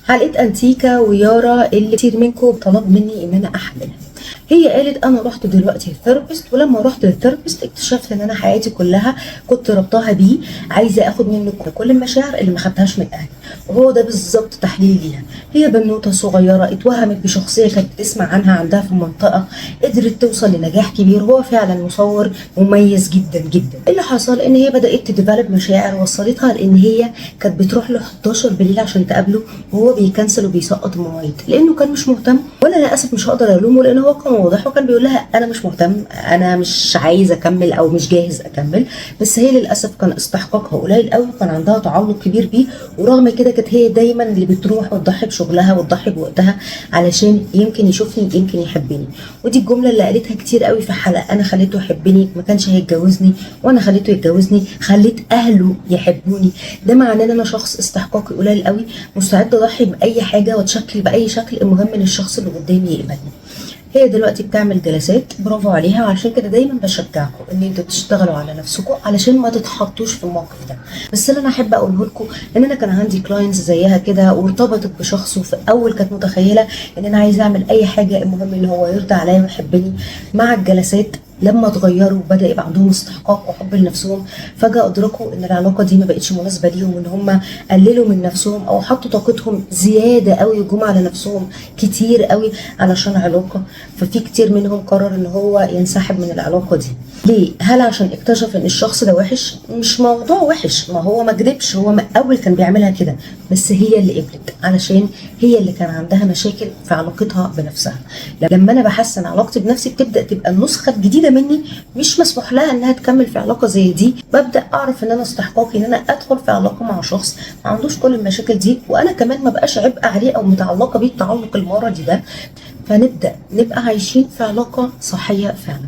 حلقة انتيكا ويارا اللي كتير منكم طلب مني ان انا احللها. هي قالت انا رحت دلوقتي للثيرابيست، ولما رحت للثيرابيست اكتشفت ان انا حياتي كلها كنت ربطها بيه، عايزه اخد منه كل المشاعر اللي ما خدتهاش من اهلي. وهو ده بالظبط تحليل ليها. هي بنوته صغيره اتوهمت بشخصيه كانت بتسمع عنها عندها في المنطقه، قدرت توصل لنجاح كبير. هو فعلا مصور مميز جدا جدا. اللي حصل ان هي بدات تديفلوب مشاعر وصلتها لان هي كانت بتروح له 11 بالليل عشان تقابله، وهو بيكنسل وبيسقط المواعيد لانه كان مش مهتم. وانا للاسف مش هقدر الومه لان هو كان واضح وكان بيقول لها انا مش مهتم، انا مش عايز اكمل او مش جاهز اكمل. بس هي للاسف كان استحقاقها قليل قوي وكان عندها تعلق كبير بيه، ورغم كده كانت هي دايما اللي بتروح وتضحي بشغلها وتضحي بوقتها علشان يمكن يشوفني يمكن يحبني. ودي الجمله اللي قالتها كتير قوي في حلقه، انا خليته يحبني ما كانش هيتجوزني، وانا خليته يتجوزني خليت اهله يحبوني. ده معناه ان انا شخص استحقاقي قليل قوي، مستعد اضحي باي حاجه واتشكل باي شكل، المهم ان الشخص اللي قدامي يقبلني. هي دلوقتي بتعمل جلسات، برافو عليها، وعشان كده دايما بشجعكم ان انتوا تشتغلوا على نفسكم علشان ما تتحطوش في الموقف ده. بس اللي انا احب اقوله لكم ان انا كان عندي كلاينتس زيها كده وارتبطت بشخص، وفي الاول كانت متخيله ان انا عايزه اعمل اي حاجه المهم ان هو يرضى عليا ويحبني. مع الجلسات لما اتغيروا وبدا يبقى عندهم استحقاق وحب لنفسهم، فجاه ادركوا ان العلاقه دي ما بقتش مناسبه ليهم، ان هم قللوا من نفسهم او حطوا طاقتهم زياده قوي وجم على نفسهم كتير قوي علشان علاقه. ففي كتير منهم قرر ان هو ينسحب من العلاقه دي. ليه؟ هل عشان اكتشف ان الشخص ده وحش؟ مش موضوع وحش، ما هو ما كدبش، هو من اول كان بيعملها كده، بس هي اللي قبلت علشان هي اللي كان عندها مشاكل في علاقتها بنفسها. لما انا بحسن علاقتي بنفسي بتبدا تبقى النسخه الجديده مني مش مسموح لها انها تكمل في علاقه زي دي. ببدا اعرف ان انا استحقاقي ان انا ادخل في علاقه مع شخص ما عندوش كل المشاكل دي، وانا كمان ما بقاش عبء عليه او متعلقه بيه التعلق المرضي ده. فنبدا نبقى عايشين في علاقه صحيه فعلا.